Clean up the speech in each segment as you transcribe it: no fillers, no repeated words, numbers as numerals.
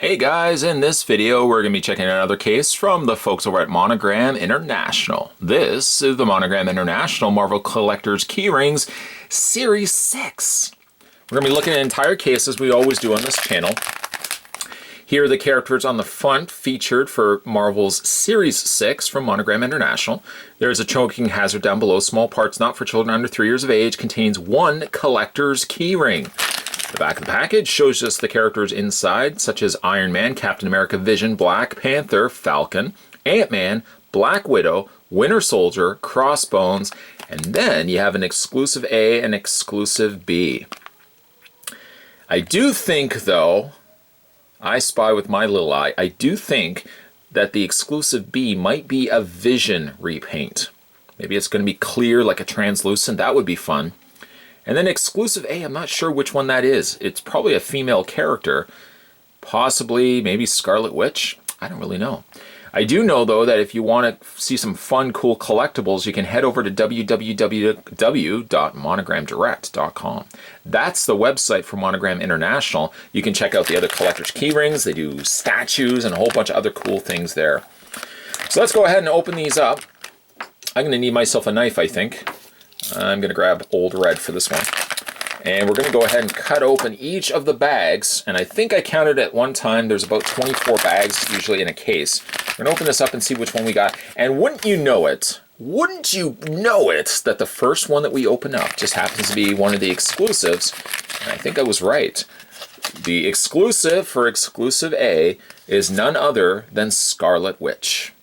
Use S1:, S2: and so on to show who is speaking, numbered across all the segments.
S1: Hey guys, in this video we're going to be checking out another case from the folks over at Monogram International. This is the Monogram International Marvel Collectors Keyrings Series 6. We're going to be looking at entire cases we always do on this channel. Here are the characters on the front featured for Marvel's Series 6 from Monogram International. There's a choking hazard down below. Small parts not for children under 3 years of age. Contains one collector's keyring. The back of the package shows us the characters inside, such as Iron Man, Captain America, Vision, Black Panther, Falcon, Ant-Man, Black Widow, Winter Soldier, Crossbones, and then you have an exclusive A and exclusive B. I do think, though, I spy with my little eye, I do think that the exclusive B might be a Vision repaint. Maybe it's going to be clear like a translucent. That would be fun. And then exclusive A, I'm not sure which one that is. It's probably a female character. Possibly, maybe Scarlet Witch. I don't really know. I do know, though, that if you want to see some fun, cool collectibles, you can head over to www.monogramdirect.com. That's the website for Monogram International. You can check out the other collector's keyrings. They do statues and a whole bunch of other cool things there. So let's go ahead and open these up. I'm going to need myself a knife, I think. I'm going to grab Old Red for this one. And we're going to go ahead and cut open each of the bags. And I think I counted at one time, there's about 24 bags usually in a case. We're going to open this up and see which one we got. And wouldn't you know it, that the first one that we open up just happens to be one of the exclusives. And I think I was right. The exclusive for exclusive A is none other than Scarlet Witch.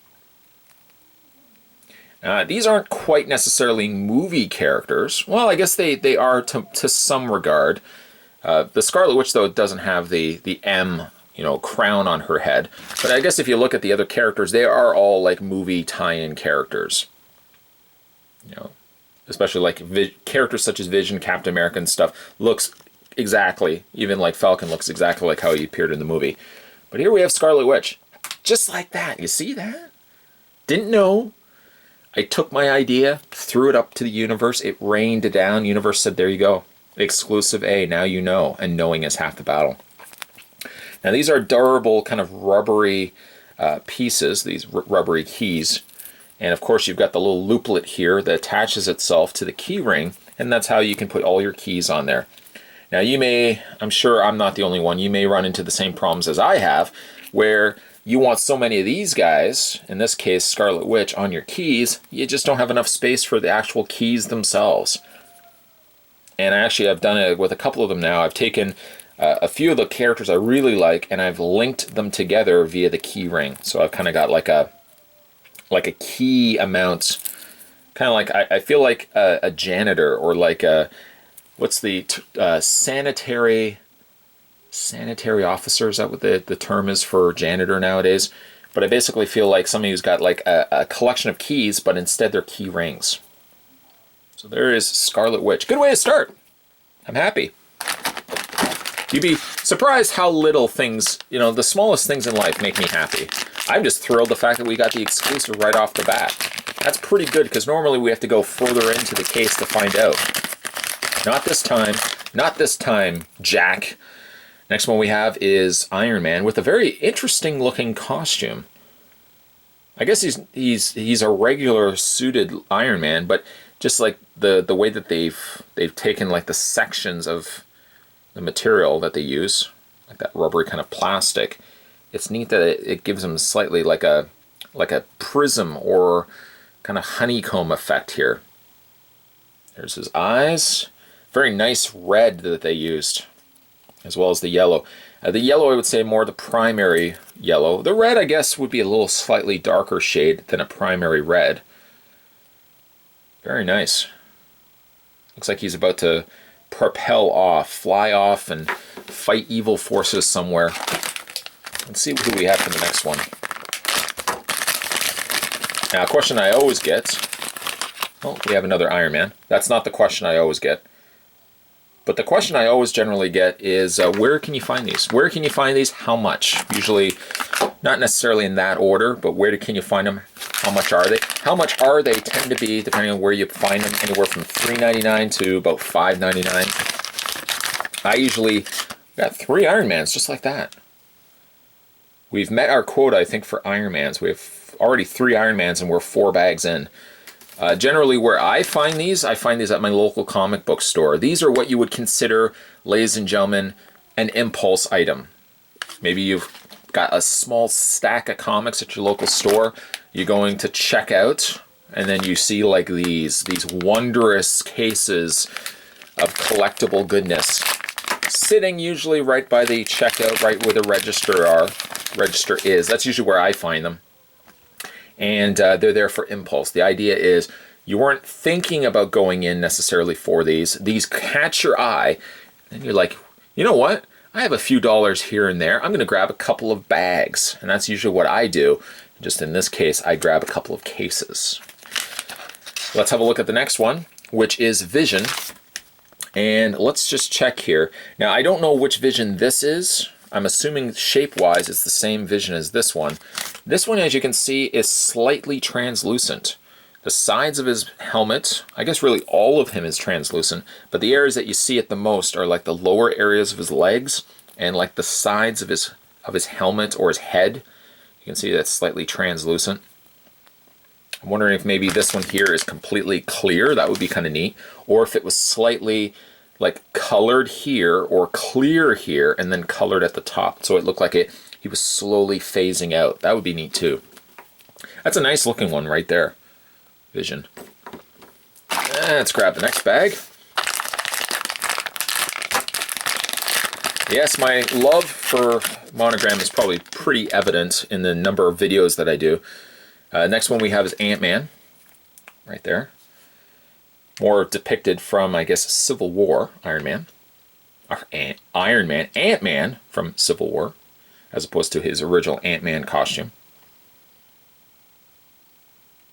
S1: These aren't quite necessarily movie characters. Well, I guess they are to some regard. The Scarlet Witch, though, doesn't have the M, crown on her head. But I guess if you look at the other characters, they are all like movie tie-in characters. Especially like characters such as Vision, Captain America and stuff looks exactly, even like Falcon looks exactly like how he appeared in the movie. But here we have Scarlet Witch. Just like that. You see that? Didn't know. I took my idea, threw it up to the universe, it rained down, universe said, there you go. Exclusive A, now you know, and knowing is half the battle. Now these are durable, kind of rubbery pieces, these rubbery keys. And of course you've got the little looplet here that attaches itself to the key ring, and that's how you can put all your keys on there. Now you may, I'm sure I'm not the only one, you may run into the same problems as I have, where you want so many of these guys, in this case Scarlet Witch, on your keys, you just don't have enough space for the actual keys themselves. And I've done it with a couple of them now. I've taken a few of the characters I really like and I've linked them together via the key ring. So I've kind of got like a key amount, kind of like, I feel like a janitor or like a, what's the sanitary officer, is that what the term is for janitor nowadays? But I basically feel like somebody who's got like a collection of keys, but instead they're key rings. So there is Scarlet Witch. Good way to start. I'm happy. You'd be surprised how little things, the smallest things in life make me happy. I'm just thrilled the fact that we got the exclusive right off the bat. That's pretty good because normally we have to go further into the case to find out. Not this time. Not this time, Jack. Next one we have is Iron Man with a very interesting looking costume. I guess he's a regular suited Iron Man, but just like the way that they've taken like the sections of the material that they use, like that rubbery kind of plastic, it's neat that it gives him slightly like a prism or kind of honeycomb effect here. There's his eyes. Very nice red that they used, as well as the yellow. The yellow, I would say, more the primary yellow. The red, I guess, would be a little slightly darker shade than a primary red. Very nice. Looks like he's about to propel off, fly off, and fight evil forces somewhere. Let's see who we have for the next one. Now, a question I always get... Oh, we have another Iron Man. That's not the question I always get. But the question I always generally get is, where can you find these? Where can you find these? How much? Usually, not necessarily in that order, but where can you find them? How much are they? How much are they tend to be, depending on where you find them, anywhere from $3.99 to about $5.99. I usually got 3 Iron Mans, just like that. we've met our quota, I think, for Iron Mans. We have already 3 Iron Mans and we're 4 bags in. Generally, where I find these at my local comic book store. These are what you would consider, ladies and gentlemen, an impulse item. Maybe you've got a small stack of comics at your local store. You're going to check out, and then you see like these wondrous cases of collectible goodness sitting usually right by the checkout, right where the register is. That's usually where I find them. And they're there for impulse. The idea is you weren't thinking about going in necessarily for these. These catch your eye, and you're like, you know what? I have a few dollars here and there. I'm going to grab a couple of bags, and that's usually what I do. Just in this case, I grab a couple of cases. Let's have a look at the next one, which is Vision. And let's just check here. Now, I don't know which Vision this is. I'm assuming shape-wise it's the same Vision as this one. This one, as you can see, is slightly translucent. The sides of his helmet, I guess really all of him is translucent, but the areas that you see it the most are like the lower areas of his legs and like the sides of his helmet or his head. You can see that's slightly translucent. I'm wondering if maybe this one here is completely clear. That would be kind of neat. Or if it was slightly like colored here or clear here and then colored at the top. So it looked like he was slowly phasing out. That would be neat too. That's a nice looking one right there. Vision. Let's grab the next bag. Yes, my love for Monogram is probably pretty evident in the number of videos that I do. Next one we have is Ant-Man, right there. More depicted from, I guess, Civil War Iron Man. Ant-Man from Civil War, as opposed to his original Ant-Man costume.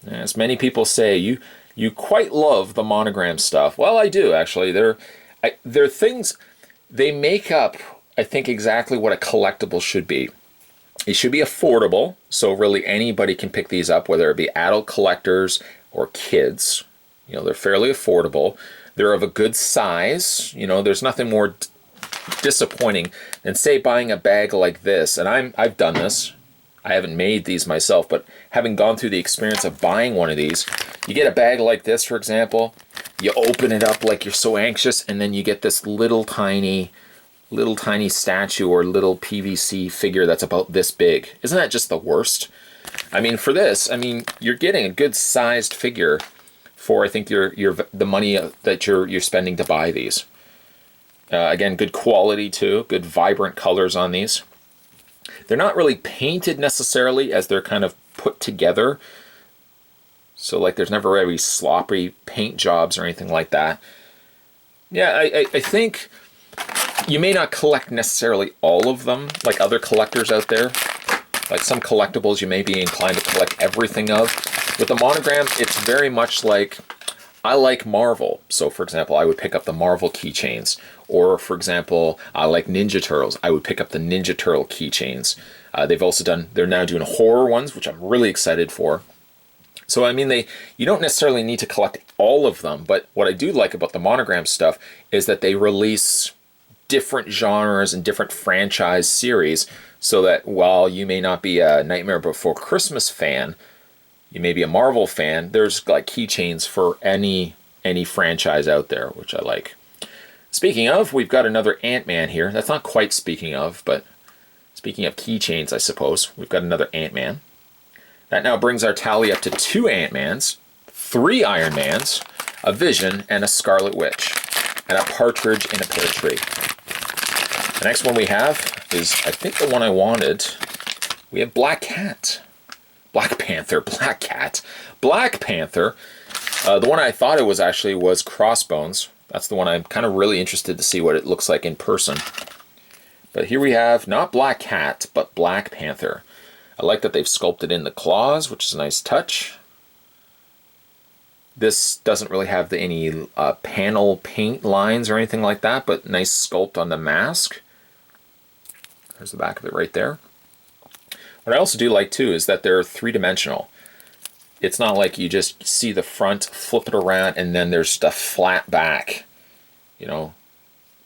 S1: As many people say, you quite love the Monogram stuff. Well, I do, actually. They're things, they make up, I think, exactly what a collectible should be. It should be affordable, so really anybody can pick these up, whether it be adult collectors or kids. You know, they're fairly affordable. They're of a good size. You know, there's nothing more disappointing than, say, buying a bag like this. And I've done this. I haven't made these myself, but having gone through the experience of buying one of these, you get a bag like this, for example, you open it up like you're so anxious, and then you get this little tiny statue or little PVC figure that's about this big. Isn't that just the worst? I mean, for this, I mean, you're getting a good sized figure for, I think, the money that you're spending to buy these. Again, good quality too, good vibrant colors on these. They're not really painted necessarily, as they're kind of put together. So like there's never really sloppy paint jobs or anything like that. Yeah, I think you may not collect necessarily all of them like other collectors out there. Like some collectibles you may be inclined to collect everything of. With the Monogram, it's very much like, I like Marvel. So for example, I would pick up the Marvel keychains. Or for example, I like Ninja Turtles. I would pick up the Ninja Turtle keychains. They're now doing horror ones, which I'm really excited for. So I mean, you don't necessarily need to collect all of them, but what I do like about the Monogram stuff is that they release different genres and different franchise series, so that while you may not be a Nightmare Before Christmas fan, you may be a Marvel fan, there's like keychains for any franchise out there, which I like. Speaking of, we've got another Ant-Man here. That's not quite speaking of, but speaking of keychains, I suppose, we've got another Ant-Man. That now brings our tally up to 2 Ant-Mans, 3 Iron Mans, a Vision, and a Scarlet Witch, and a partridge in a pear tree. The next one we have is, I think, the one I wanted. We have Black Cat. Black Panther, Black Cat. Black Panther. The one I thought it was actually was Crossbones. That's the one I'm kind of really interested to see what it looks like in person. But here we have not Black Cat, but Black Panther. I like that they've sculpted in the claws, which is a nice touch. This doesn't really have any panel paint lines or anything like that, but nice sculpt on the mask. There's the back of it right there. What I also do like too is that they're three-dimensional. It's not like you just see the front, flip it around, and then there's just a flat back. You know,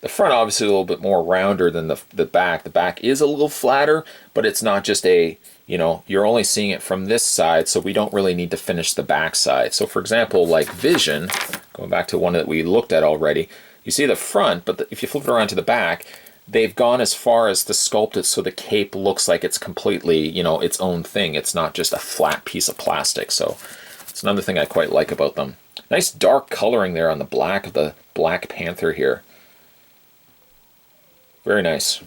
S1: The front obviously a little bit more rounder than the back. The back is a little flatter, but it's not just a, you know, you're only seeing it from this side, so we don't really need to finish the back side. So for example, like Vision, going back to one that we looked at already, you see the front, but if you flip it around to the back, they've gone as far as to sculpt it so the cape looks like it's completely, you know, its own thing. It's not just a flat piece of plastic. So it's another thing I quite like about them. Nice dark coloring there on the black of the Black Panther here. Very nice.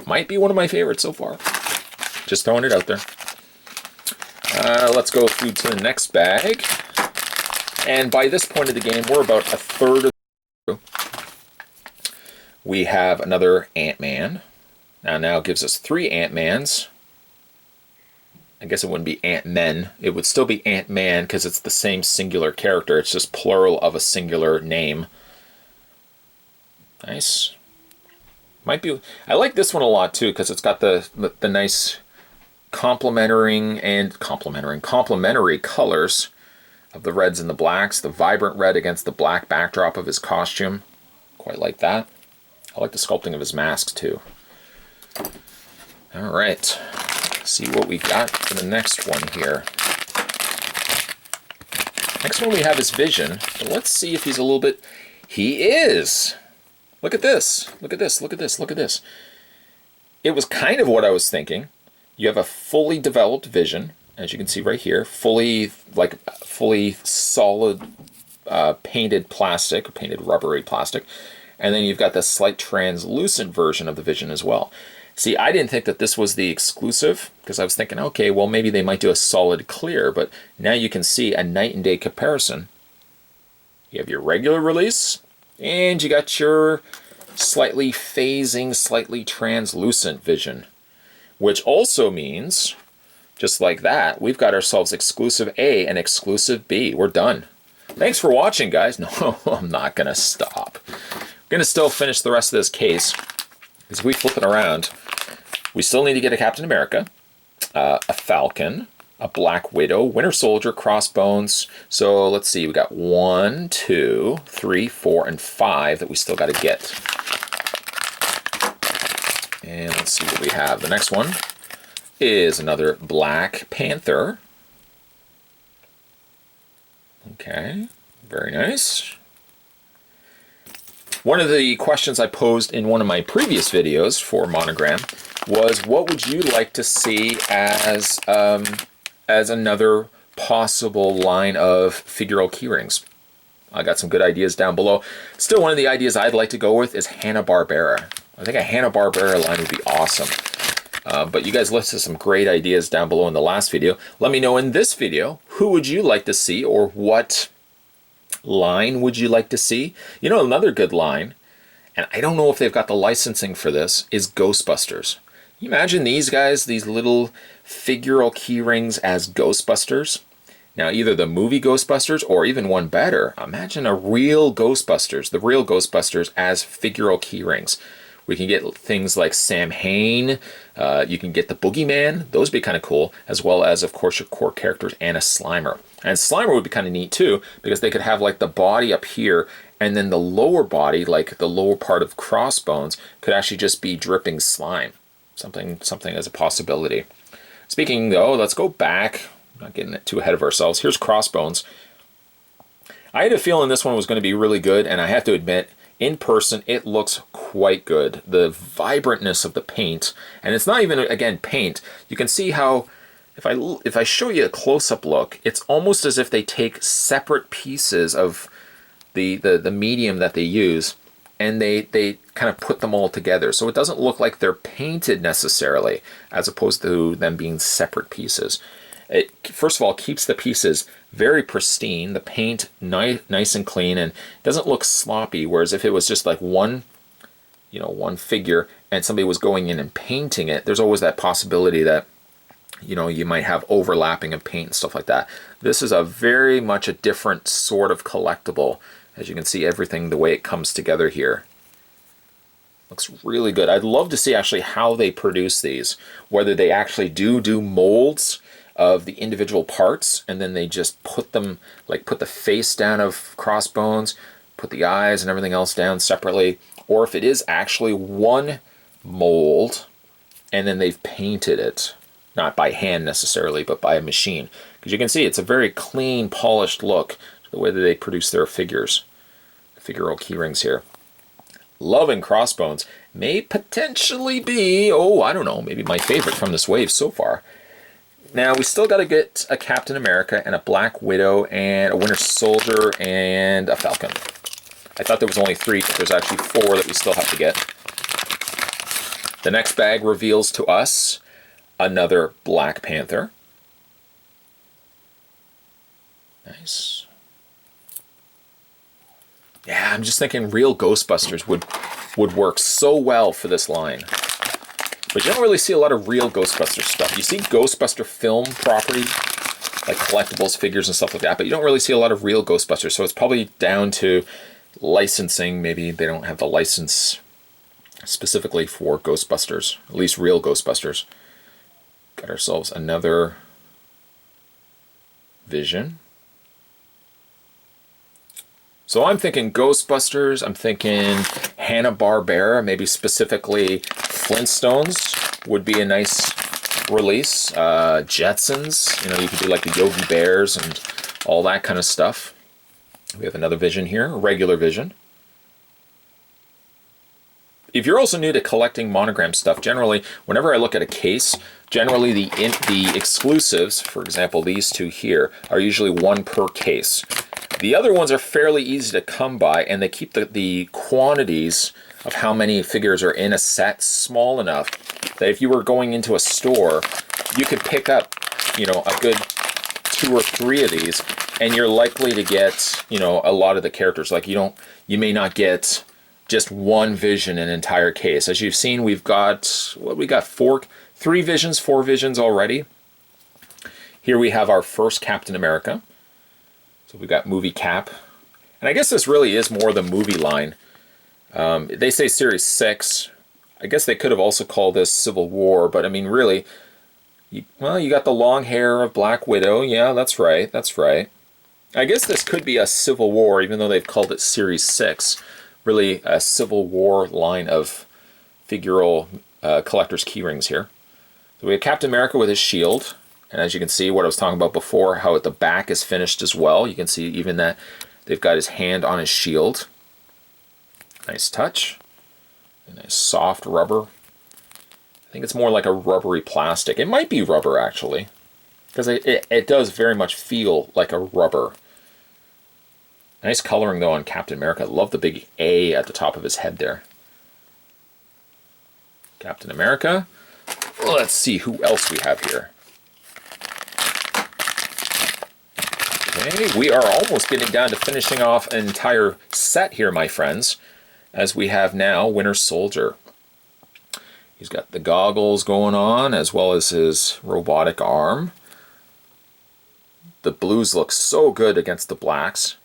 S1: Might be one of my favorites so far. Just throwing it out there. Let's go through to the next bag. And by this point of the game, we're about a third of the way through. We have another Ant-Man. Now it gives us 3 Ant-Mans. I guess it wouldn't be Ant-Men. It would still be Ant-Man because it's the same singular character. It's just plural of a singular name. Nice. Might be. I like this one a lot too because it's got the nice complementary colors of the reds and the blacks. The vibrant red against the black backdrop of his costume. Quite like that. I like the sculpting of his mask too. All right. Let's see what we got for the next one here. Next one we have is Vision. But let's see if he's a little bit. He is. Look at this. Look at this. Look at this. Look at this. It was kind of what I was thinking. You have a fully developed Vision, as you can see right here, fully solid painted plastic, painted rubbery plastic, and then you've got the slight translucent version of the Vision as well. See, I didn't think that this was the exclusive because I was thinking, okay, well maybe they might do a solid clear, but now you can see a night and day comparison. You have your regular release, and you got your slightly phasing, slightly translucent Vision, which also means, just like that, we've got ourselves exclusive A and exclusive B. We're done. Thanks for watching, guys. No, I'm not going to stop. I'm going to still finish the rest of this case, because if we flip it around, we still need to get a Captain America, a Falcon, a Black Widow, Winter Soldier, Crossbones. So let's see, we got 1, 2, 3, 4, and 5 that we still got to get. And let's see what we have. The next one is another Black Panther. Okay, very nice. One of the questions I posed in one of my previous videos for Monogram was, what would you like to see as another possible line of figural keyrings? I got some good ideas down below. Still, one of the ideas I'd like to go with is Hanna-Barbera. I think a Hanna-Barbera line would be awesome. But you guys listed some great ideas down below in the last video. Let me know in this video, who would you like to see, or what line would you like to see? You know, another good line, and I don't know if they've got the licensing for this, is Ghostbusters. You imagine these guys, these little figural keyrings as Ghostbusters? Now, either the movie Ghostbusters or even one better, imagine a real Ghostbusters, the real Ghostbusters as figural keyrings. We can get things like Sam Hain, you can get the Boogeyman, those would be kind of cool, as well as, of course, your core characters and a Slimer. And Slimer would be kind of neat too, because they could have like the body up here, and then the lower body, like the lower part of Crossbones, could actually just be dripping slime. Something as a possibility. Speaking though, let's go back, not getting too ahead of ourselves. Here's Crossbones. I had a feeling this one was going to be really good, and I have to admit, in person, it looks quite good. The vibrantness of the paint, and it's not even, again, paint. You can see how, if I show you a close-up look, it's almost as if they take separate pieces of the medium that they use, and they kind of put them all together. So it doesn't look like they're painted necessarily, as opposed to them being separate pieces. It, first of all, keeps the pieces very pristine, the paint nice and clean, and doesn't look sloppy, whereas if it was just like one figure and somebody was going in and painting it, there's always that possibility that, you know, you might have overlapping of paint and stuff like that. This is a very much a different sort of collectible. As you can see, everything, the way it comes together here. Looks really good. I'd love to see actually how they produce these, whether they actually do molds of the individual parts, and then they just put them, like put the face down of Crossbones, put the eyes and everything else down separately, or if it is actually one mold and then they've painted it, not by hand necessarily, but by a machine. Because you can see it's a very clean, polished look to the way that they produce their figures. The figural keyrings here. Love and Crossbones may potentially be, oh, I don't know, maybe my favorite from this wave so far. Now, we still got to get a Captain America and a Black Widow and a Winter Soldier and a Falcon. I thought there was only 3, but there's actually 4 that we still have to get. The next bag reveals to us another Black Panther. Nice. Yeah, I'm just thinking real Ghostbusters would work so well for this line. But you don't really see a lot of real Ghostbuster stuff. You see Ghostbuster film property, like collectibles, figures, and stuff like that, but you don't really see a lot of real Ghostbusters, so it's probably down to licensing. Maybe they don't have the license specifically for Ghostbusters, at least real Ghostbusters. Got ourselves another Vision. So I'm thinking Ghostbusters, I'm thinking Hanna-Barbera, maybe specifically Flintstones would be a nice release. Jetsons, you know, you could do like the Yogi Bears and all that kind of stuff. We have another Vision here, a regular Vision. If you're also new to collecting Monogram stuff, generally, whenever I look at a case, generally the exclusives, for example, these 2 here, are usually 1 per case. The other ones are fairly easy to come by, and they keep the quantities of how many figures are in a set small enough that if you were going into a store, you could pick up, you know, a good 2 or 3 of these, and you're likely to get, you know, a lot of the characters. Like you may not get just 1 Vision in an entire case. As you've seen, we've got, what we got, 3 Visions, 4 Visions already. Here we have our first Captain America. So we got Movie Cap. And I guess this really is more the movie line. They say Series 6. I guess they could have also called this Civil War, but I mean, really, you got the long hair of Black Widow. Yeah, that's right, that's right. I guess this could be a Civil War, even though they've called it Series 6. Really a Civil War line of figural collector's keyrings here. So we have Captain America with his shield. And as you can see, what I was talking about before, how at the back is finished as well. You can see even that they've got his hand on his shield. Nice touch. A nice soft rubber. I think it's more like a rubbery plastic. It might be rubber, actually. Because it does very much feel like a rubber. Nice coloring, though, on Captain America. I love the big A at the top of his head there. Captain America. Let's see who else we have here. Okay, we are almost getting down to finishing off an entire set here, my friends, as we have now Winter Soldier. He's got the goggles going on, as well as his robotic arm. The blues look so good against the blacks.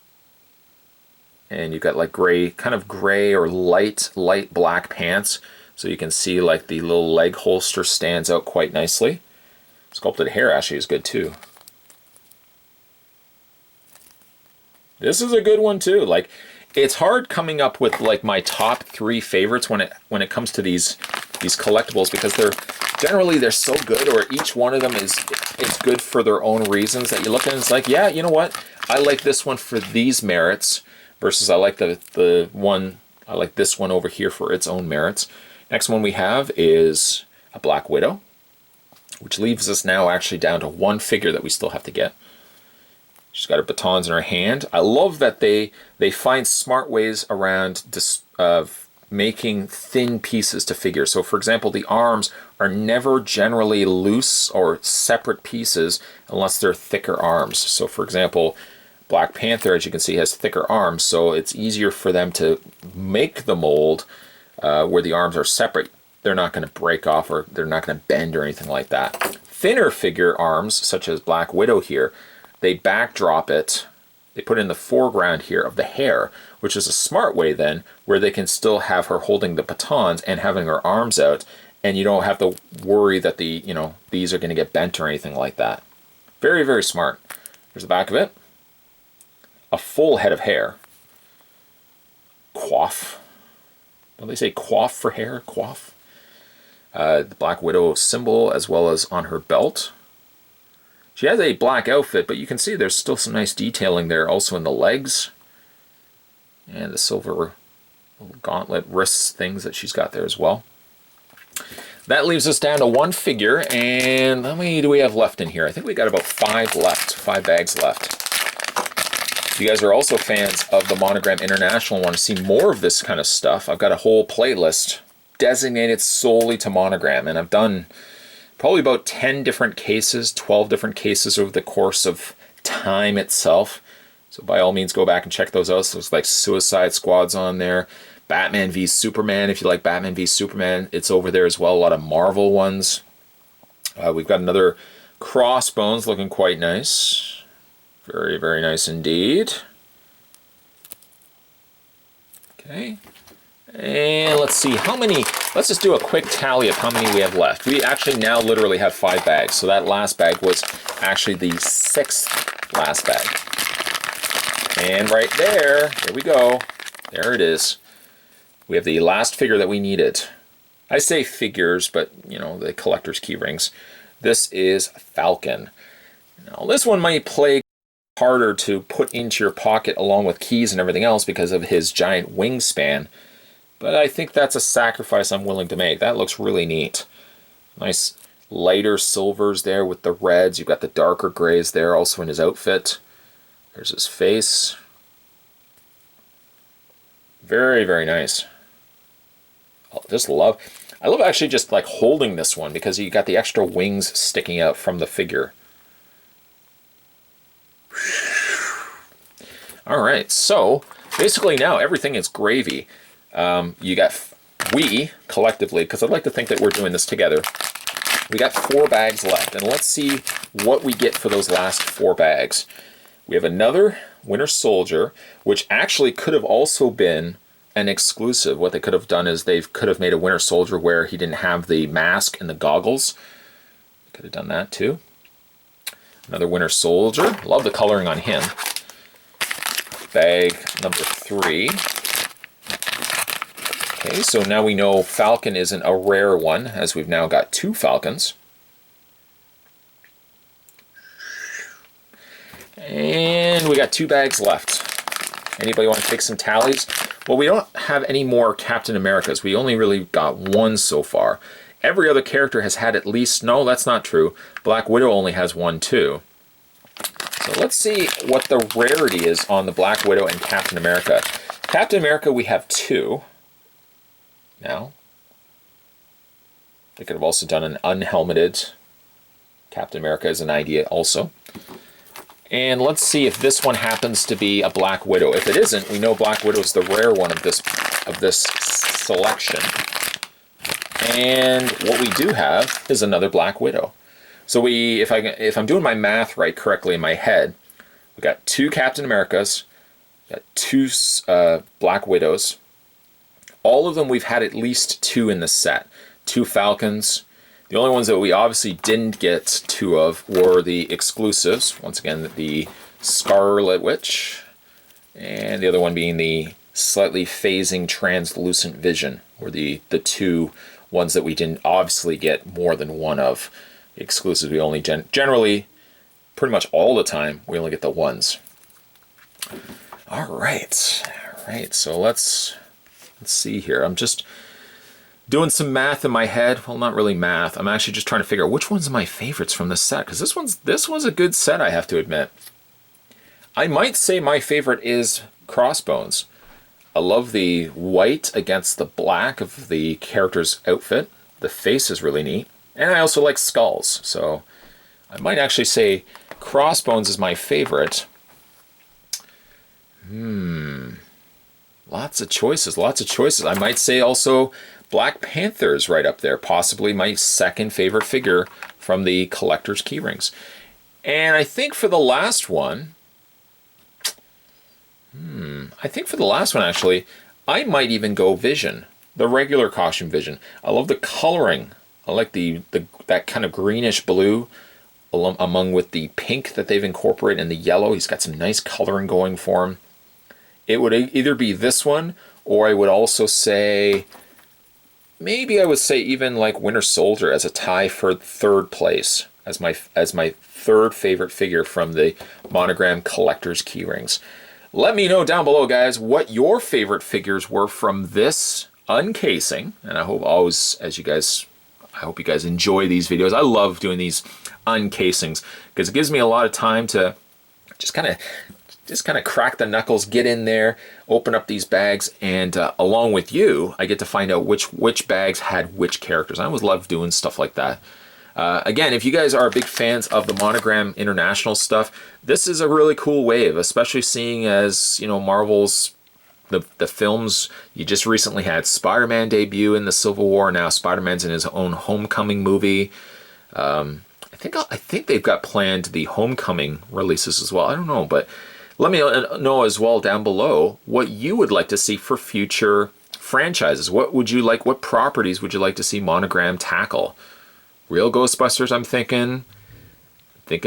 S1: And you've got like gray, kind of gray or light black pants. So you can see like the little leg holster stands out quite nicely. Sculpted hair actually is good too. This is a good one too. Like, it's hard coming up with like my top 3 favorites when it comes to these collectibles, because they're so good, or each one of them is good for their own reasons, that you look at it and it's like, yeah, you know what? I like this one for these merits versus I like this one over here for its own merits. Next one we have is a Black Widow, which leaves us now actually down to 1 figure that we still have to get. She's got her batons in her hand. I love that they find smart ways around making thin pieces to figures. So for example, the arms are never generally loose or separate pieces unless they're thicker arms. So for example, Black Panther, as you can see, has thicker arms, so it's easier for them to make the mold where the arms are separate. They're not going to break off, or they're not going to bend or anything like that. Thinner figure arms, such as Black Widow here, they backdrop it. They put in the foreground here of the hair, which is a smart way then, where they can still have her holding the batons and having her arms out, and you don't have to worry that these are going to get bent or anything like that. Very, very smart. Here's the back of it. A full head of hair. Coif. Well, they say coif for hair, coif. The Black Widow symbol as well as on her belt. She has a black outfit, but you can see there's still some nice detailing there also in the legs. And the silver gauntlet wrist things that she's got there as well. That leaves us down to one figure, and how many do we have left in here? I think we got about 5 left, 5 bags left. If you guys are also fans of the Monogram International and want to see more of this kind of stuff, I've got a whole playlist designated solely to Monogram, and I've done probably about 10 different cases, 12 different cases over the course of time itself. So by all means, go back and check those out. So there's like Suicide Squad's on there. Batman v Superman, if you like Batman v Superman, it's over there as well. A lot of Marvel ones. We've got another Crossbones looking quite nice. Very, very nice indeed. Okay. And let's see how many, let's just do a quick tally of how many we have left. We actually now literally have 5 bags. So that last bag was actually the 6th last bag. And right there we go. There it is. We have the last figure that we needed. I say figures, but you know, the collector's key rings. This is Falcon. Now this one might play harder to put into your pocket along with keys and everything else because of his giant wingspan. But I think that's a sacrifice I'm willing to make. That looks really neat. Nice lighter silvers there with the reds. You've got the darker grays there also in his outfit. There's his face. Very, very nice. I love actually just like holding this one because you got the extra wings sticking out from the figure. All right, so basically now everything is gravy. You got, we collectively, because I'd like to think that we're doing this together, we got 4 bags left, and let's see what we get for those last 4 bags. We have another Winter Soldier, which actually could have also been an exclusive. What they could have done is they could have made a Winter Soldier where he didn't have the mask and the goggles. Could have done that too. Another Winter Soldier. Love the coloring on him. Bag number 3. Okay, so now we know Falcon isn't a rare one, as we've now got 2 Falcons. And we got 2 bags left. Anybody want to take some tallies? Well, we don't have any more Captain Americas. We only really got 1 so far. Every other character has had at least, no, that's not true. Black Widow only has 1 too. So let's see what the rarity is on the Black Widow and Captain America. Captain America, we have 2 now. They could have also done an unhelmeted Captain America as an idea also. And let's see if this one happens to be a Black Widow. If it isn't, we know Black Widow is the rare one of this selection. And what we do have is another Black Widow. So if I'm doing my math right correctly in my head, we got 2 Captain Americas, got 2 Black Widows. All of them we've had at least 2 in the set. 2 Falcons. The only ones that we obviously didn't get 2 of were the exclusives. Once again, the Scarlet Witch, and the other one being the slightly phasing translucent vision, were the 2 ones that we didn't obviously get more than 1 of. The exclusives we only generally, pretty much all the time, we only get the 1s. All right, so let's see here. I'm just doing some math in my head. Well, not really math. I'm actually just trying to figure out which ones are my favorites from this set, because this one's a good set, I have to admit. I might say my favorite is Crossbones. I love the white against the black of the character's outfit. The face is really neat. And I also like skulls, so I might actually say Crossbones is my favorite. Lots of choices. I might say also Black Panther is right up there, possibly my second favorite figure from the collector's keyrings. And I think for the last one, actually, I might even go Vision, the regular costume Vision. I love the coloring. I like that kind of greenish blue among with the pink that they've incorporated and the yellow. He's got some nice coloring going for him. It would either be this one Or I would also say, maybe I would say even like Winter Soldier as a tie for third place, as my third favorite figure from the Monogram Collector's Keyrings. Let me know down below, guys, what your favorite figures were from this uncasing. And I hope always, I hope you guys enjoy these videos. I love doing these uncasings because it gives me a lot of time to just kind of crack the knuckles, get in there, open up these bags, and along with you, I get to find out which bags had which characters. I always love doing stuff like that. Again, if you guys are big fans of the Monogram International stuff, this is a really cool wave, especially seeing as, you know, Marvel's, the films. You just recently had Spider-Man debut in the Civil War. Now Spider-Man's in his own Homecoming movie. I think they've got planned the Homecoming releases as well. I don't know, but let me know as well down below what you would like to see for future franchises. What would you like? What properties would you like to see Monogram tackle? Real Ghostbusters, I'm thinking.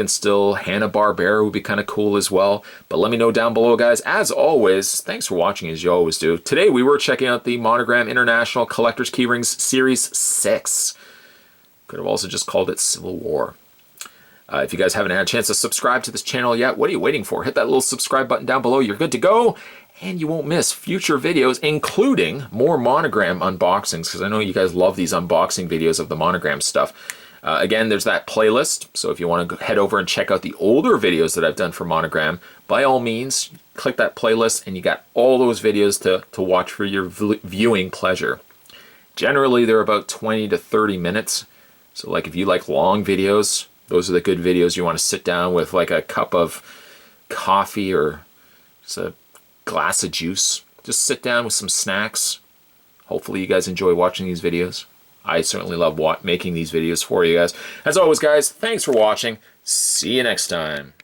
S1: Still Hanna-Barbera would be kind of cool as well. But let me know down below, guys. As always, thanks for watching, as you always do. Today, we were checking out the Monogram International Collector's Keyrings Series 6. Could have also just called it Civil War. If you guys haven't had a chance to subscribe to this channel yet, what are you waiting for? Hit that little subscribe button down below. You're good to go. And you won't miss future videos, including more Monogram unboxings, because I know you guys love these unboxing videos of the Monogram stuff. Again, there's that playlist, so if you want to head over and check out the older videos that I've done for Monogram, by all means, click that playlist, and you got all those videos to watch for your viewing pleasure. Generally, they're about 20 to 30 minutes, so like if you like long videos, those are the good videos you want to sit down with like a cup of coffee or just a glass of juice. Just sit down with some snacks. Hopefully you guys enjoy watching these videos. I certainly love making these videos for you guys. As always, guys, thanks for watching. See you next time.